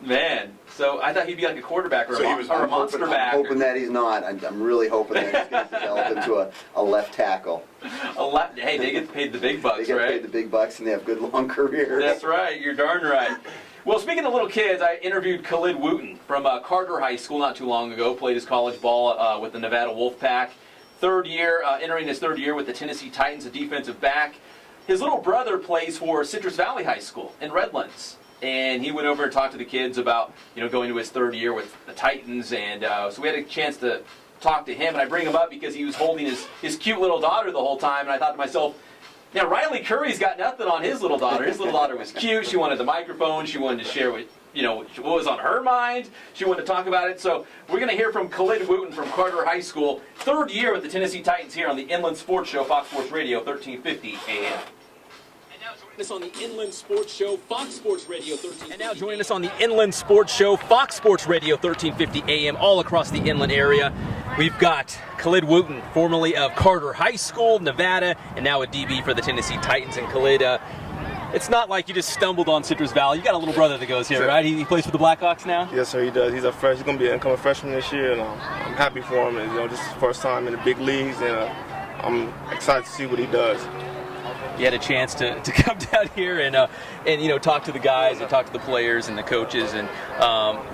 Man, so I thought he'd be like a quarterback or a monster back.
I'm hoping that he's not. I'm really hoping that he's going to develop into a left tackle.
Hey, they get paid the big bucks, right?
They get paid the big bucks, and they have good long careers.
That's right. You're darn right. Well, speaking of little kids, I interviewed Khalid Wooten from Carter High School not too long ago. Played his college ball with the Nevada Wolfpack. Entering his third year with the Tennessee Titans, a defensive back. His little brother plays for Citrus Valley High School in Redlands, and he went over and talked to the kids about going to his third year with the Titans, and so we had a chance to talk to him. And I bring him up because he was holding his cute little daughter the whole time, and I thought to myself, now Riley Curry's got nothing on his little daughter. His little daughter was cute. She wanted the microphone. She wanted to share what was on her mind. She wanted to talk about it. So we're going to hear from Khalid Wooten from Carter High School, third year with the Tennessee Titans here on the Inland Sports Show, Fox Sports Radio, 1350 AM.
Us on the Inland Sports Show, Fox Sports Radio 1350.
And now joining us on the Inland Sports Show, Fox Sports Radio 1350 AM, all across the inland area. We've got Khalid Wooten, formerly of Carter High School, Nevada, and now a DB for the Tennessee Titans. And Khalid, it's not like you just stumbled on Citrus Valley. You got a little brother that goes here, right? He plays for the Blackhawks now?
Yes, sir, he does. He's going to be an incoming freshman this year, and I'm happy for him. And, this is his first time in the big leagues, and I'm excited to see what he does.
You had a chance to come down here and talk to the guys and talk to the players and the coaches, and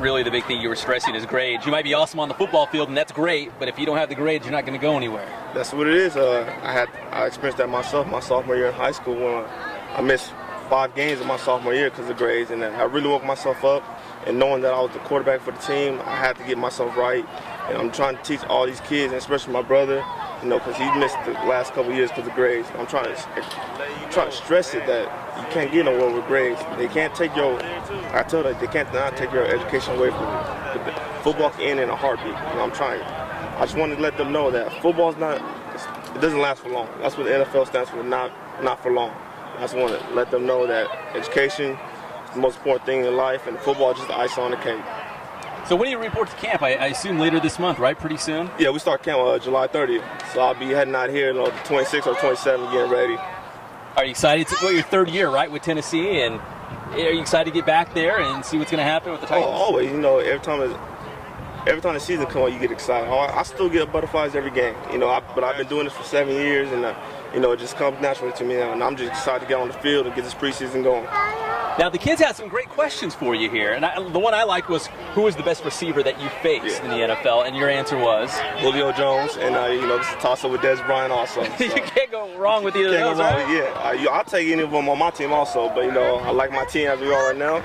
really the big thing you were stressing is grades. You might be awesome on the football field, and that's great, but if you don't have the grades, you're not going to go anywhere.
That's what it is. I experienced that myself my sophomore year in high school when I missed 5 games in my sophomore year because of grades, and I really woke myself up. And knowing that I was the quarterback for the team, I had to get myself right. And I'm trying to teach all these kids, and especially my brother, because he missed the last couple of years because of grades. I'm trying to stress it that you can't get nowhere with grades. They can't take I tell them they can't not take your education away from you. Football can end in a heartbeat. I just want to let them know that football's it doesn't last for long. That's what the NFL stands for, not for long. I just want to let them know that education is the most important thing in life, and football is just the icing on the cake.
So when do you report to camp? I assume later this month, right? Pretty soon?
Yeah, we start camp July 30th. So I'll be heading out here the 26th or 27th, getting ready.
Are you excited? Well, your third year, right, with Tennessee, and are you excited to get back there and see what's going to happen with the Titans?
Oh, always. Every time the season comes on, you get excited. I still get butterflies every game. But I've been doing this for 7 years, and it just comes naturally to me now. And I'm just excited to get on the field and get this preseason going.
Now, the kids had some great questions for you here, and the one I liked was, who was the best receiver that you faced in the NFL? And your answer was?
Julio Jones, and this is a toss-up with Des Bryant also. So.
You can't go wrong with either of those, right?
Yeah, I'll take any of them on my team also, but, I like my team as we are right now.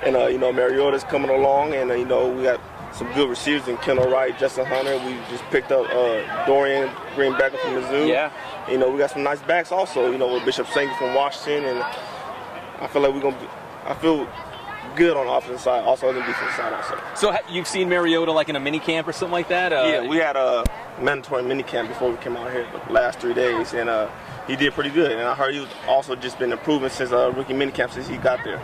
And, Mariota's coming along, and, we got some good receivers in Kendall Wright, Justin Hunter. We just picked up Dorian Greenbacker from Mizzou.
Yeah.
We got some nice backs also, with Bishop Sanger from Washington, and I feel like I feel good on the offensive side, also on the defensive side also.
So you've seen Mariota like in a mini camp or something like that?
Yeah, we had a mandatory mini camp before we came out here the last 3 days, and he did pretty good. And I heard he's also just been improving since rookie mini camp since he got there.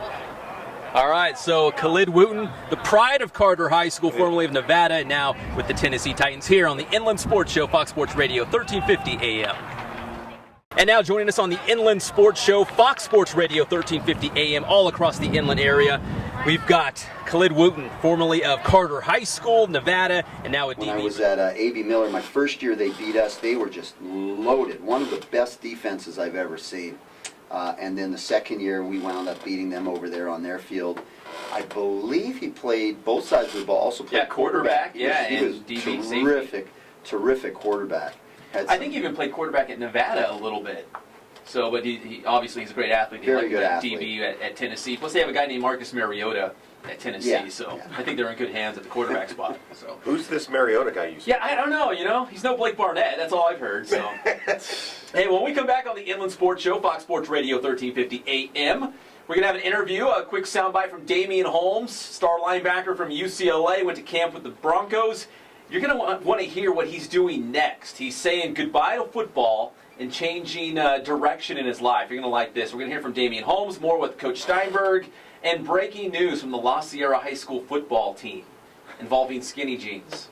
All right, so Khalid Wooten, the pride of Carter High School, formerly of Nevada, and now with the Tennessee Titans here on the Inland Sports Show, Fox Sports Radio, 1350 AM. And now joining us on the Inland Sports Show, Fox Sports Radio, 1350 AM, all across the inland area. We've got Khalid Wooten, formerly of Carter High School, Nevada, and now a DB.
When I was at A.B. Miller, my first year they beat us. They were just loaded. One of the best defenses I've ever seen. And then the second year, we wound up beating them over there on their field. I believe he played both sides of the ball, also played quarterback.
He was
DB, terrific quarterback.
I think he even played quarterback at Nevada a little bit. But he obviously he's a great athlete.
Very good athlete.
DB at Tennessee. Plus they have a guy named Marcus Mariota at Tennessee,
Yeah.
so I think they're in good hands at the quarterback spot. So.
Who's this Mariota guy you said?
Yeah, I don't know, He's no Blake Barnett. That's all I've heard, so. Hey, when we come back on the Inland Sports Show, Fox Sports Radio 1350 AM, we're going to have an interview, a quick soundbite from Damien Holmes, star linebacker from UCLA, went to camp with the Broncos. You're going to want to hear what he's doing next. He's saying goodbye to football and changing direction in his life. You're going to like this. We're going to hear from Damien Holmes, more with Coach Steinberg, and breaking news from the La Sierra High School football team involving skinny jeans.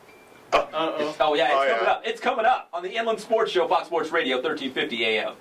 Uh-oh.
Oh, yeah, it's coming up. It's coming up on the Inland Sports Show, Fox Sports Radio, 1350 AM.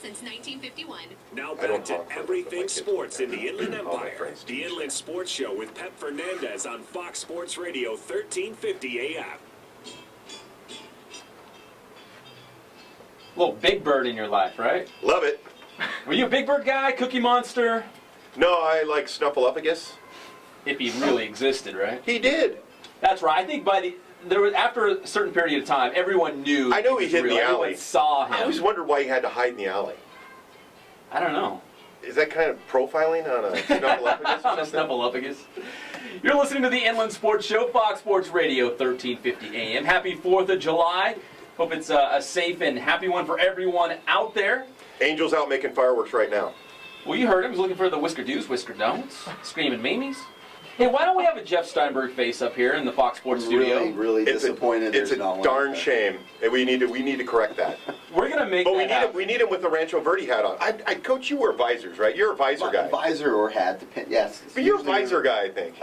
Since 1951. Now back to everything sports in the Inland Empire. The Inland Sports Show with Pep Fernandez on Fox Sports Radio 1350 AM.
Little Big Bird in your life, right?
Love it.
Were you a Big Bird guy, Cookie Monster?
No, I like Snuffleupagus.
If he really existed, right?
He did.
That's right. I think after a certain period of time, everyone knew.
I know he hid in the alley.
Everyone saw him.
I always wondered why he had to hide in the alley.
I don't know.
Is that kind of profiling on a Snuffleupagus?
On a Snuffleupagus. You're listening to the Inland Sports Show, Fox Sports Radio, 1350 AM. Happy 4th of July. Hope it's a safe and happy one for everyone out there.
Angel's out making fireworks right now.
Well, you heard him. He's looking for the Whisker Do's, Whisker Don'ts, Screaming Mamies. Hey, why don't we have a Jeff Steinberg face up here in the Fox Sports studio?
Really disappointed.
It's a darn shame, and we need to correct that.
We're gonna make.
But we need him with the Rancho Verde hat on. Coach, you wear visors, right? You're a visor guy.
Visor or hat, depend. Yes.
But you're a visor guy, I think.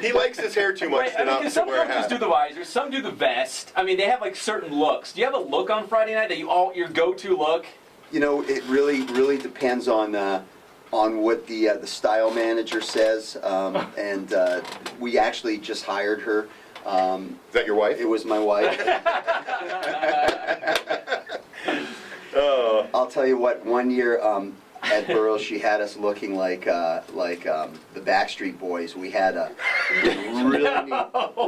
He likes his hair too much to not wear a hat.
Some coaches do the visors, some do the vest. I mean, they have like certain looks. Do you have a look on Friday night that your go-to look?
You know, it really depends on what the style manager says, and we actually just hired her.
Is that your wife?
It was my wife. I'll tell you what. One year at Burroughs, she had us looking like the Backstreet Boys. We had a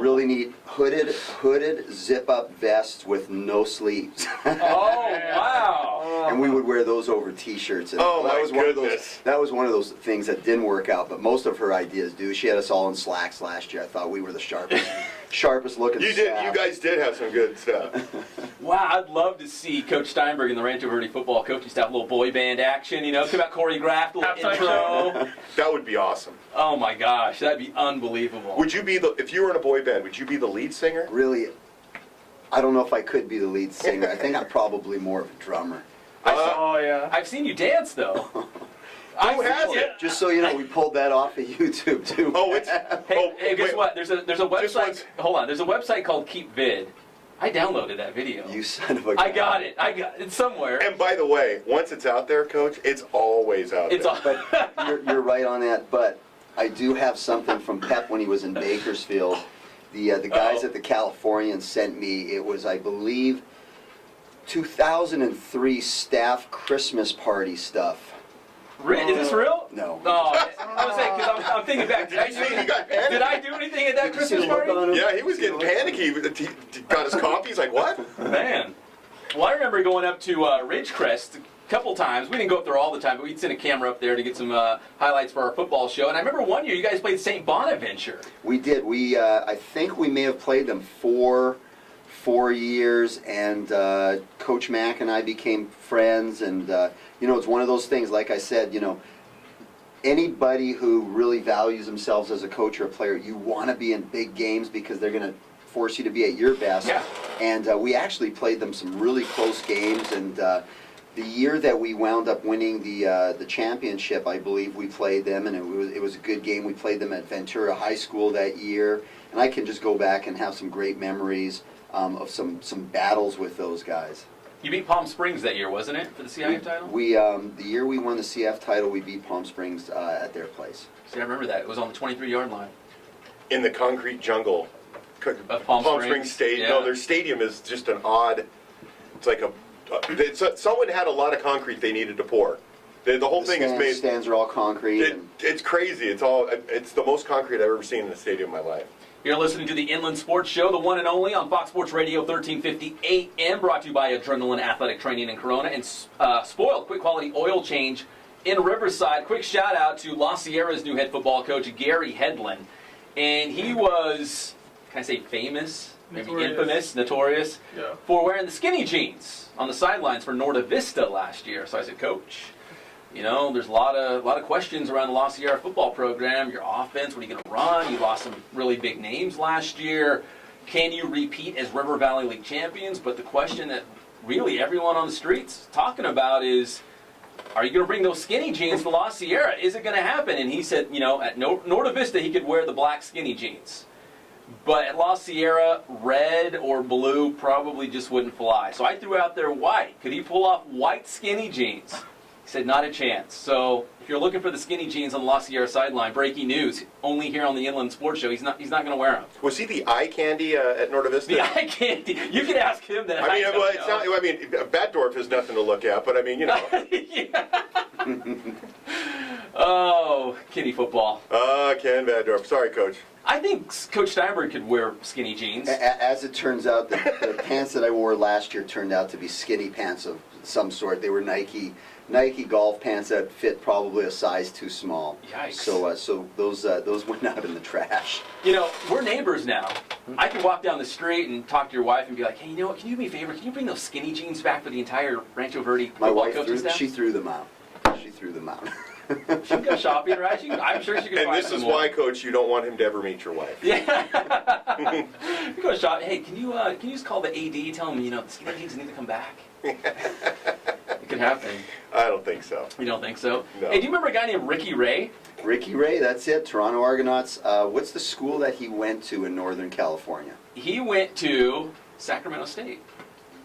really neat hooded zip-up vest with no sleeves.
Oh wow!
And we would wear those over T-shirts. And
oh my
goodness! That was one of those things that didn't work out. But most of her ideas do. She had us all in slacks last year. I thought we were the sharpest looking.
You did. You guys did have some good stuff.
Wow, I'd love to see Coach Steinberg and the Rancho Verde football coaching staff, a little boy band action, come out choreographed, a little intro.
That would be awesome.
Oh my gosh, that'd be unbelievable.
Would you be if you were in a boy band, would you be the lead singer?
Really, I don't know if I could be the lead singer. I think I'm probably more of a drummer.
I've seen you dance though.
Who has it?
Just so you know, we pulled that off of YouTube too.
Oh, it's.
Hey, guess
wait.
what? There's a website. Hold on. There's a website called Keep Vid. I downloaded that video.
You son of a gun.
I got it. It's somewhere.
And by the way, once it's out there, Coach, it's always out there.
But you're right on that. But I do have something from Pep when he was in Bakersfield. The guys at the Californian sent me. It was, I believe, 2003 staff Christmas party stuff.
Is this real?
No.
Oh, I was saying, because I'm thinking back. Did I do anything at that Christmas party?
Yeah, he was getting panicky. He got his coffee. He's like, what?
Man. Well, I remember going up to Ridgecrest a couple times. We didn't go up there all the time, but we'd send a camera up there to get some highlights for our football show. And I remember one year you guys played St. Bonaventure.
We did. I think we may have played them 4 years, and Coach Mack and I became friends, and it's one of those things, like I said, anybody who really values themselves as a coach or a player, you want to be in big games because they're going to force you to be at your best.
Yeah.
And we actually played them some really close games, and the year that we wound up winning the championship, I believe we played them, and it was a good game. We played them at Ventura High School that year, and I can just go back and have some great memories of some battles with those guys.
You beat Palm Springs that year, wasn't it, for the CIF title?
We the year we won the CF title, we beat Palm Springs at their place.
See, I remember that. It was on the 23-yard line.
In the concrete jungle.
Of Palm
Springs Stadium.
Yeah.
No, their stadium is just an odd. It's like someone had a lot of concrete they needed to pour. The whole thing is made.
Stands are all concrete.
It's crazy. It's the most concrete I've ever seen in a stadium in my life.
You're listening to the Inland Sports Show, the one and only on Fox Sports Radio 1350 AM, brought to you by Adrenaline Athletic Training in Corona and Spoiled Quick Quality Oil Change in Riverside. Quick shout out to La Sierra's new head football coach, Gary Hedlund. And he was, can I say famous? Maybe infamous, notorious, for wearing the skinny jeans on the sidelines for Norta Vista last year. So I said, Coach, there's a lot of questions around the La Sierra football program. Your offense, what are you going to run? You lost some really big names last year. Can you repeat as River Valley League champions? But the question that really everyone on the streets talking about is, are you going to bring those skinny jeans to La Sierra? Is it going to happen? And he said, at Norta Vista, he could wear the black skinny jeans. But at La Sierra, red or blue probably just wouldn't fly. So I threw out there white. Could he pull off white skinny jeans? He said, not a chance. So if you're looking for the skinny jeans on the La Sierra sideline, breaking news, only here on the Inland Sports Show, he's not going to wear them.
Was he the eye candy at Norta Vista?
The eye candy. You could ask him that.
Batdorf is nothing to look at, but
Oh, kitty football.
Ken Batdorf. Sorry, Coach.
I think Coach Steinberg could wear skinny jeans.
As it turns out, the pants that I wore last year turned out to be skinny pants of some sort. They were Nike golf pants that fit probably a size too small.
Yikes.
So those went out in the trash.
We're neighbors now. I can walk down the street and talk to your wife and be like, hey, can you do me a favor? Can you bring those skinny jeans back for the entire Rancho Verde football coaching staff?
She threw them out.
She can go shopping, right? I'm sure she can
And
find
this is why, Coach, you don't want him to ever meet your wife.
Yeah. You go shop. Hey, can you just call the AD, tell him, the skinny jeans need to come back? It could happen.
I don't think so.
You don't think so?
No.
Hey, do you remember a guy named Ricky Ray?
Ricky Ray, that's it. Toronto Argonauts. What's the school that he went to in Northern California?
He went to Sacramento State.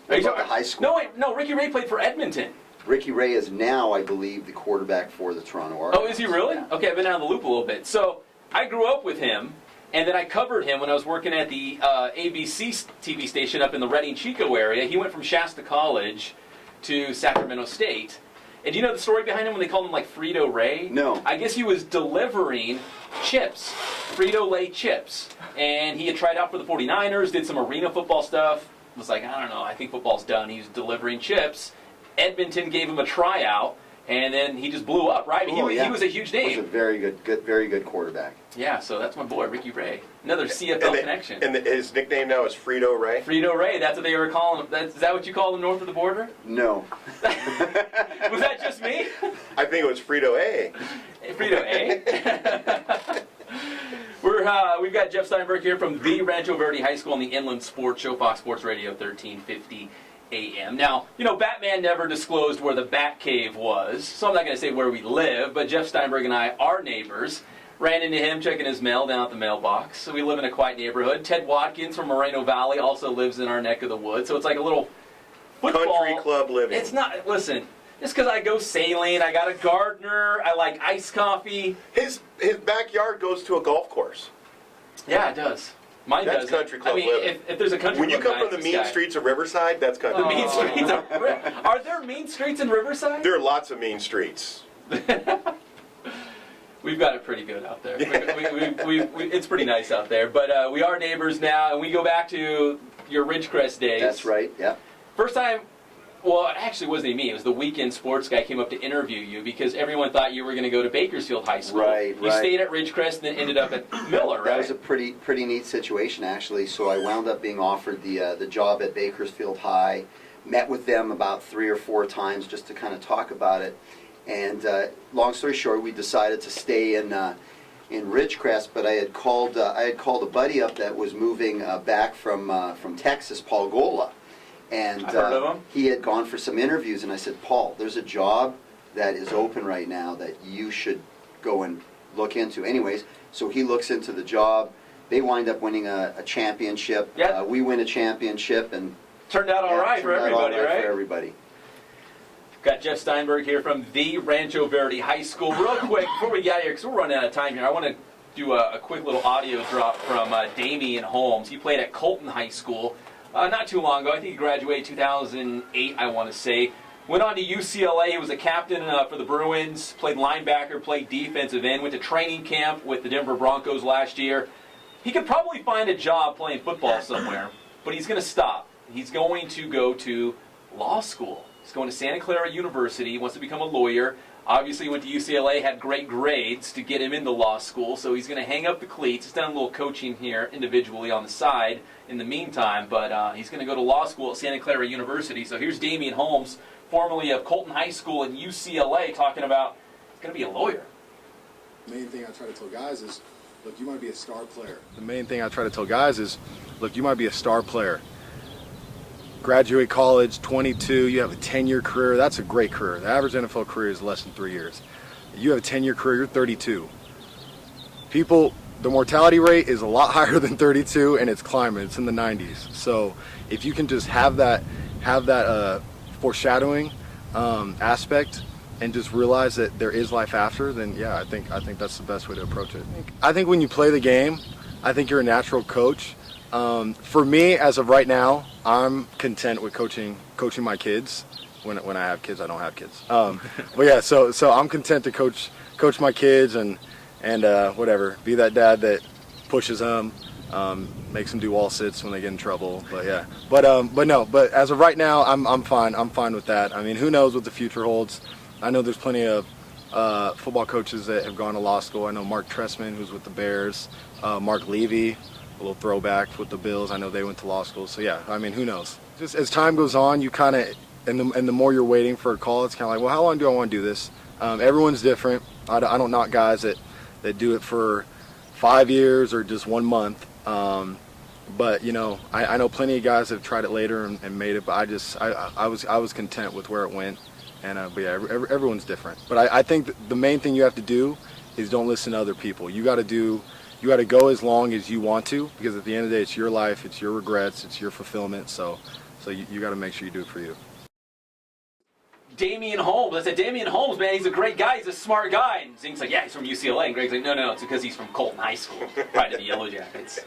What about the high school?
No, Ricky Ray played for Edmonton.
Ricky Ray is now, I believe, the quarterback for the Toronto Argonauts.
Oh, is he really?
Yeah.
Okay, I've been out of the loop a little bit. So I grew up with him, and then I covered him when I was working at the ABC TV station up in the Redding Chico area. He went from Shasta College to Sacramento State. And do you know the story behind him when they called him like Frito Ray?
No.
I guess he was delivering chips, Frito-Lay chips. And he had tried out for the 49ers, did some arena football stuff. Was like, I don't know, I think football's done. He was delivering chips. Edmonton gave him a tryout, and then he just blew up, right? He was a huge name.
He was a very good quarterback.
Yeah, so that's my boy, Ricky Ray. Another CFL connection.
And his nickname now is Frito Ray?
Frito Ray, that's what they were calling him. Is that what you call him north of the border?
No.
Was that just me?
I think it was Frito A.
Frito A? We've got Jeff Steinberg here from the Rancho Verde High School on the Inland Sports Show, Fox Sports Radio 1350 a.m. Now, Batman never disclosed where the Batcave was, so I'm not going to say where we live, but Jeff Steinberg and I are neighbors. Ran into him checking his mail down at the mailbox. So we live in a quiet neighborhood. Ted Watkins from Moreno Valley also lives in our neck of the woods, so it's like a little football.
Country club living.
It's not, listen, just because I go sailing, I got a gardener, I like iced coffee.
His backyard goes to a golf course.
Yeah, it does. Mine
that's
does.
country club
living. If there's a country
when you
club
come from the mean streets of Riverside, that's country club.
Mean streets are there mean streets in Riverside?
There are lots of mean streets.
We've got it pretty good out there. It's pretty nice out there. But we are neighbors now, and we go back to your Ridgecrest days.
That's right, yeah.
First time, well, it actually wasn't even me. It was the weekend sports guy came up to interview you because everyone thought you were going to go to Bakersfield High School.
Right.
You stayed at Ridgecrest and then ended up at Miller, right?
That was a pretty neat situation, actually. So I wound up being offered the job at Bakersfield High. Met with them about 3 or 4 times just to kind of talk about it. And long story short, we decided to stay in Ridgecrest. But I had called a buddy up that was moving back from Texas, Paul Gola. And
I've heard of him.
He had gone for some interviews, and I said, Paul, there's a job that is open right now that you should go and look into. Anyways, so he looks into the job. They wind up winning a championship.
Yep.
We win a championship, and
turned out all right for everybody, right?
For everybody.
Got Jeff Steinberg here from the Rancho Verde High School. Real quick, before we get out of here, because we're running out of time here, I want to do a quick little audio drop from Damien Holmes. He played at Colton High School not too long ago. I think he graduated 2008, I want to say. Went on to UCLA. He was a captain for the Bruins, played linebacker, played defensive end, went to training camp with the Denver Broncos last year. He could probably find a job playing football somewhere, but he's going to stop. He's going to go to law school. He's going to Santa Clara University. He wants to become a lawyer. Obviously, he went to UCLA, had great grades to get him into law school, so he's going to hang up the cleats. He's done a little coaching here individually on the side in the meantime, but he's going to go to law school at Santa Clara University. So here's Damien Holmes, formerly of Colton High School and UCLA, talking about he's going to be a lawyer.
The main thing I try to tell guys is, look, you might be a star player. The main thing I try to tell guys is, look, you might be a star player. Graduate college, 22, you have a 10-year career. That's a great career. The average NFL career is less than 3 years. You have a 10-year career, you're 32. People, the mortality rate is a lot higher than 32, and it's climbing. It's in the 90s. So if you can just have that foreshadowing aspect and just realize that there is life after, then yeah, I think that's the best way to approach it. I think when you play the game, I think you're a natural coach. For me, as of right now, I'm content with coaching my kids. When I have kids, I don't have kids. But yeah, so I'm content to coach my kids and whatever, be that dad that pushes them, makes them do wall sits when they get in trouble. But yeah, but as of right now, I'm fine. I'm fine with that. I mean, who knows what the future holds? I know there's plenty of football coaches that have gone to law school. I know Mark Trestman, who's with the Bears, Mark Levy. A little throwback with the Bills. I know they went to law school. So yeah, I mean, who knows? Just as time goes on, you kind of, and the more you're waiting for a call, it's kind of like, well, how long do I want to do this? Everyone's different. I don't knock guys that do it for 5 years or just 1 month. But you know, I know plenty of guys that have tried it later and made it. But I was content with where it went. And but yeah, everyone's different. But I think the main thing you have to do is don't listen to other people. You got to go as long as you want to, because at the end of the day, it's your life, it's your regrets, it's your fulfillment. So you got to make sure you do it for you.
Damien Holmes. I said, Damien Holmes, man, he's a great guy. He's a smart guy. And Zink's like, yeah, he's from UCLA. And Greg's like, no, it's because he's from Colton High School. Pride of the Yellow Jackets.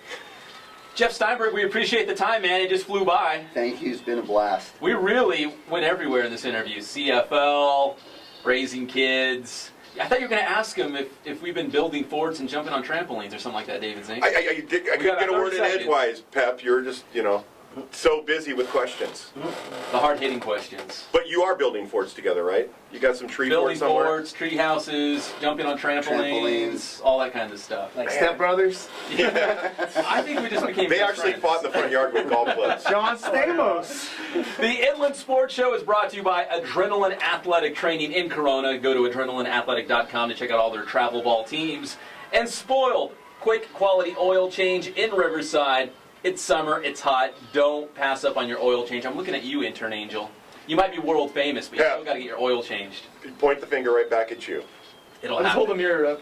Jeff Steinberg, we appreciate the time, man. It just flew by.
Thank you. It's been a blast.
We really went everywhere in this interview. CFL, raising kids. I thought you were going to ask him if we've been building forts and jumping on trampolines or something like that, David Zink.
I couldn't get a word in edgewise, Pep. You're just, so busy with questions.
The hard-hitting questions.
But you are building forts together, right? You got some tree forts somewhere?
Building forts, tree houses, jumping on trampolines, all that kind of stuff.
Like Step Brothers?
Yeah. I think we just became
They actually fought in the front yard with golf clubs.
John Stamos.
The Inland Sports Show is brought to you by Adrenaline Athletic Training in Corona. Go to adrenalineathletic.com to check out all their travel ball teams. And Spoiled, quick quality oil change in Riverside. It's summer. It's hot. Don't pass up on your oil change. I'm looking at you, intern Angel. You might be world famous, but you still got to get your oil changed.
Point the finger right back at you.
It'll
Let's
happen.
hold the mirror up.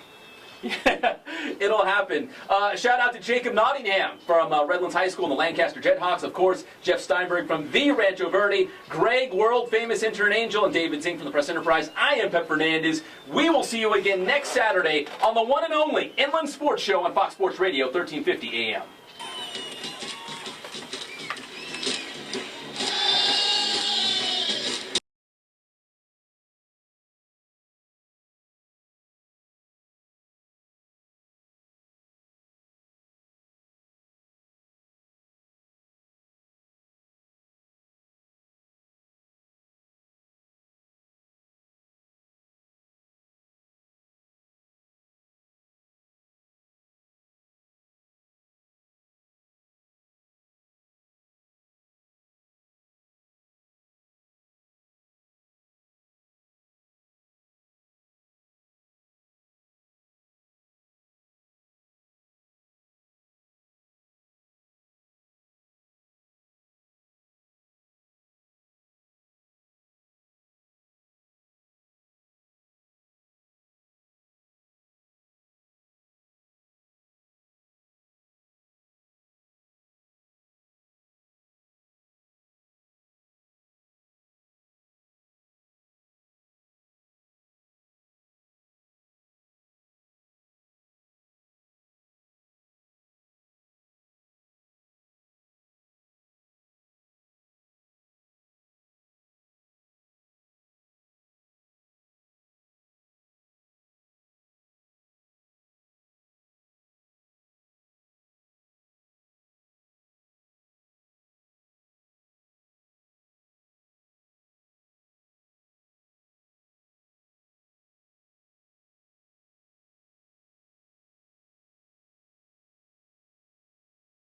Yeah, it'll happen. Shout out to Jacob Nottingham from Redlands High School and the Lancaster Jethawks. Of course, Jeff Steinberg from the Rancho Verde. Greg, world famous intern Angel, and David Zink from the Press Enterprise. I am Pep Fernandez. We will see you again next Saturday on the one and only Inland Sports Show on Fox Sports Radio, 1350 AM.